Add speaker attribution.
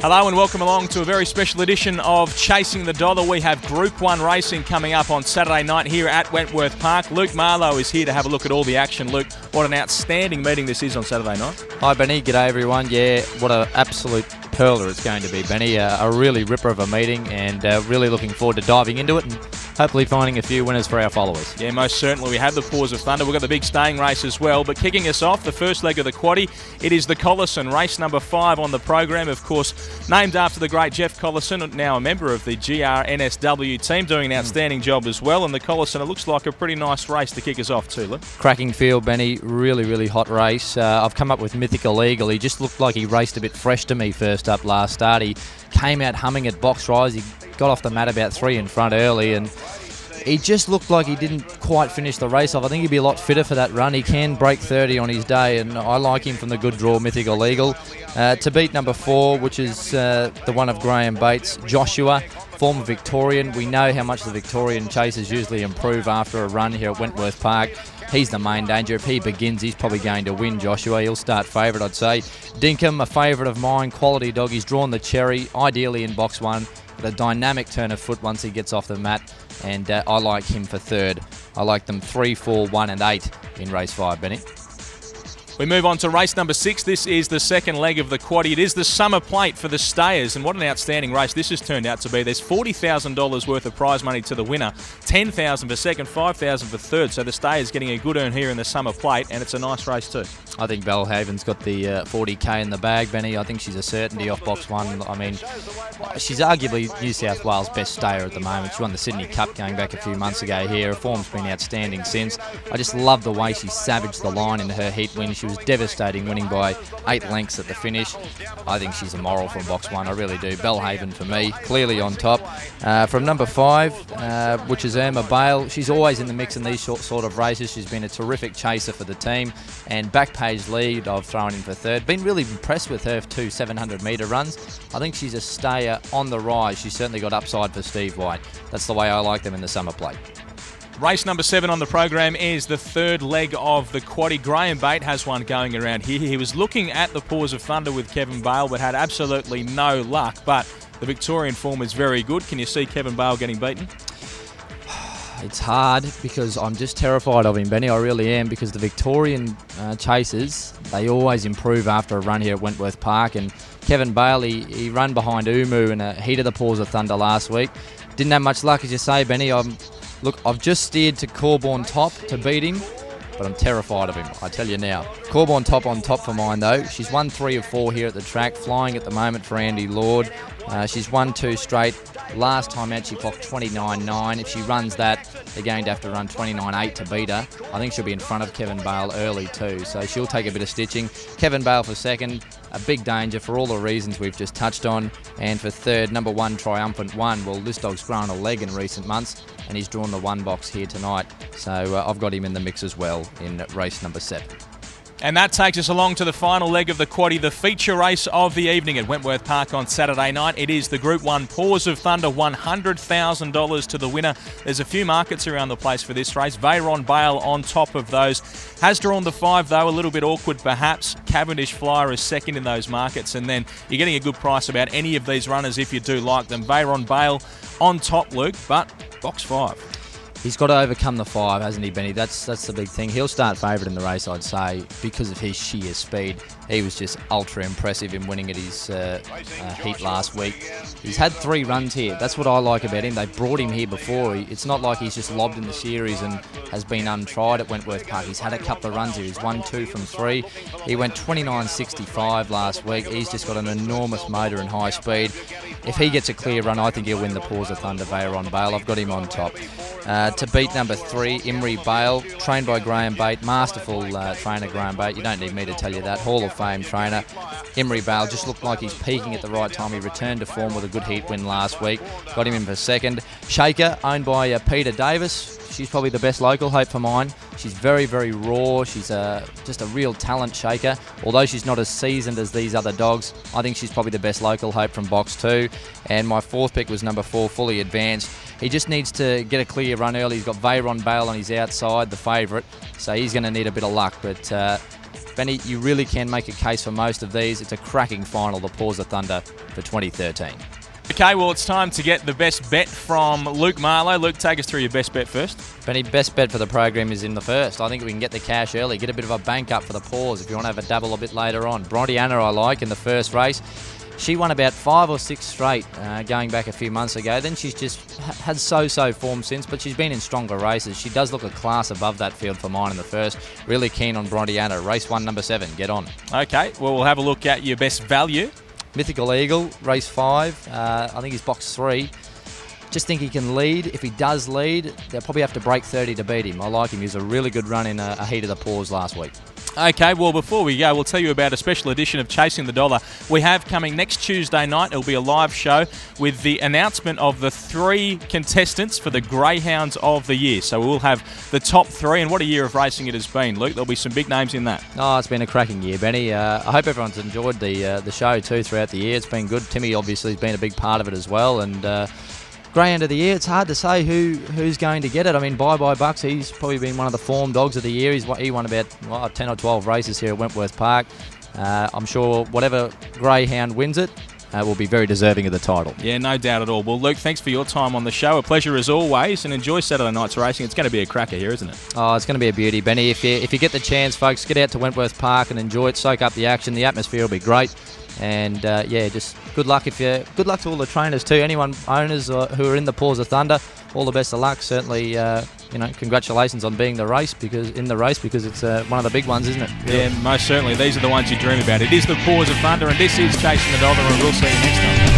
Speaker 1: Hello and welcome along to a very special edition of Chasing the Dollar. We have Group 1 racing coming up on Saturday night here at Wentworth Park. Luke Marlow is here to have a look at all the action. Luke, what an outstanding meeting this is on Saturday night.
Speaker 2: Hi Benny, g'day everyone. Yeah, what an absolute pearler it's going to be, Benny. A really ripper of a meeting, and really looking forward to diving into it and hopefully finding a few winners for our followers.
Speaker 1: Yeah, most certainly. We have the Paws of Thunder. We've got the big staying race as well. But kicking us off, the first leg of the Quaddie, it is the Collison, race number 5 on the program. Of course, named after the great Jeff Collison, now a member of the GRNSW team, doing an outstanding job as well. And the Collison, it looks like a pretty nice race to kick us off too, Luke.
Speaker 2: Cracking field, Benny. Really, really hot race. I've come up with Mythical Eagle. He just looked like he raced a bit fresh to me first up last start. He came out humming at box rise. He got off the mat about 3 in front early, and he just looked like he didn't quite finish the race off. I think he'd be a lot fitter for that run. He can break 30 on his day, and I like him from the good draw, Mythical Eagle. To beat number 4, which is the one of Graham Bates, Joshua, former Victorian. We know how much the Victorian chasers usually improve after a run here at Wentworth Park. He's the main danger. If he begins, he's probably going to win, Joshua. He'll start favourite, I'd say. Dinkum, a favourite of mine, quality dog. He's drawn the cherry, ideally in box 1. But a dynamic turn of foot once he gets off the mat, and I like him for 3rd. I like them 3, 4, 1 and 8 in race 5, Benny.
Speaker 1: We move on to race number 6. This is the second leg of the Quaddie. It is the Summer Plate for the stayers, and what an outstanding race this has turned out to be. There's $40,000 worth of prize money to the winner, $10,000 for second, $5,000 for third. So the stayers getting a good earn here in the Summer Plate, and it's a nice race too.
Speaker 2: I think Belhaven's got the 40k in the bag, Benny. I think she's a certainty off box 1. I mean, she's arguably New South Wales' best stayer at the moment. She won the Sydney Cup going back a few months ago here. Her form's been outstanding since. I just love the way she savaged the line in her heat win. She was devastating, winning by 8 lengths at the finish. I think she's a moral from box 1. I really do. Belhaven for me, clearly on top. From number 5, which is Irma Bale. She's always in the mix in these sort of races. She's been a terrific chaser for the team, and Backpage lead I've thrown in for 3rd. Been really impressed with her 2 700-metre runs. I think she's a stayer on the rise. She's certainly got upside for Steve White. That's the way I like them in the Summer Plate.
Speaker 1: Race number 7 on the program is the 3rd leg of the Quaddie. Graham Bate has one going around here. He was looking at the Paws of Thunder with Kevin Bale, but had absolutely no luck. But the Victorian form is very good. Can you see Kevin Bale getting beaten?
Speaker 2: It's hard because I'm just terrified of him, Benny. I really am, because the Victorian chasers, they always improve after a run here at Wentworth Park. And Kevin Bale, he ran behind Umu in a heat of the Paws of Thunder last week. Didn't have much luck, as you say, Benny. Look, I've just steered to Corborn Top to beat him, but I'm terrified of him, I tell you now. Corborn Top on top for mine, though. She's won 3 of 4 here at the track, flying at the moment for Andy Lord. She's won 2 straight. Last time out, she clocked 29.9. If she runs that, they're going to have to run 29.8 to beat her. I think she'll be in front of Kevin Bale early too, so she'll take a bit of stitching. Kevin Bale for 2nd, a big danger for all the reasons we've just touched on. And for 3rd, number 1, Triumphant One. Well, this dog's grown a leg in recent months, and he's drawn the 1 box here tonight. So I've got him in the mix as well in race number 7.
Speaker 1: And that takes us along to the final leg of the Quaddie, the feature race of the evening at Wentworth Park on Saturday night. It is the Group 1 Paws of Thunder, $100,000 to the winner. There's a few markets around the place for this race. Veyron Bale on top of those. Has drawn the 5, though, a little bit awkward perhaps. Cavendish Flyer is 2nd in those markets, and then you're getting a good price about any of these runners if you do like them. Veyron Bale on top, Luke, but box 5.
Speaker 2: He's got to overcome the 5, hasn't he, Benny? That's the big thing. He'll start favourite in the race, I'd say, because of his sheer speed. He was just ultra impressive in winning at his heat last week. He's had 3 runs here. That's what I like about him. They brought him here before. It's not like he's just lobbed in the series and has been untried at Wentworth Park. He's had a couple of runs here. He's won 2 from 3. He went 29.65 last week. He's just got an enormous motor and high speed. If he gets a clear run, I think he'll win the Paws of Thunder, Veyron Bale. I've got him on top. To beat number 3, Emery Bale, trained by Graham Bate, masterful trainer Graham Bate. You don't need me to tell you that. Hall of Fame trainer. Emery Bale just looked like he's peaking at the right time. He returned to form with a good heat win last week. Got him in for 2nd. Shaker, owned by Peter Davis. She's probably the best local hope for mine. She's very, very raw. She's just a real talent shaker. Although she's not as seasoned as these other dogs, I think she's probably the best local hope from box 2. And my 4th pick was number 4, Fully Advanced. He just needs to get a clear run early. He's got Veyron Bale on his outside, the favourite, so he's going to need a bit of luck. But Benny, you really can make a case for most of these. It's a cracking final, the Paws of Thunder for 2013.
Speaker 1: Okay, well, it's time to get the best bet from Luke Marlow. Luke, take us through your best bet first.
Speaker 2: Benny, best bet for the program is in the first. I think we can get the cash early, get a bit of a bank up for the Paws if you want to have a dabble a bit later on. Brontiana I like in the first race. She won about 5 or 6 straight going back a few months ago. Then she's just had so-so form since, but she's been in stronger races. She does look a class above that field for mine in the first. Really keen on Brontiana. Race 1, number 7. Get on.
Speaker 1: Okay, well, we'll have a look at your best value.
Speaker 2: Mythical Eagle, race 5. I think he's box 3. Just think he can lead. If he does lead, they'll probably have to break 30 to beat him. I like him. He was a really good run in a heat of the Paws last week.
Speaker 1: Okay, well, before we go, we'll tell you about a special edition of Chasing the Dollar we have coming next Tuesday night. It'll be a live show with the announcement of the 3 contestants for the Greyhounds of the Year. So we'll have the top 3, and what a year of racing it has been. Luke, there'll be some big names in that.
Speaker 2: Oh, it's been a cracking year, Benny. I hope everyone's enjoyed the show too throughout the year. It's been good. Timmy obviously has been a big part of it as well, and Greyhound of the Year, it's hard to say who's going to get it. I mean, Bye Bucks, he's probably been one of the form dogs of the year. He won about 10 or 12 races here at Wentworth Park. I'm sure whatever Greyhound wins it will be very deserving of the title.
Speaker 1: Yeah, no doubt at all. Well, Luke, thanks for your time on the show. A pleasure as always, and enjoy Saturday night's racing. It's going to be a cracker here, isn't it?
Speaker 2: Oh, it's going to be a beauty, Benny. If you get the chance, folks, get out to Wentworth Park and enjoy it. Soak up the action. The atmosphere will be great. And just good luck good luck to all the trainers too. Anyone owners who are in the Paws of Thunder, all the best of luck. Certainly, congratulations on being in the race because it's one of the big ones, isn't it?
Speaker 1: Yeah, most certainly. These are the ones you dream about. It is the Paws of Thunder, and this is Chasing the Dollar, and we'll see you next time.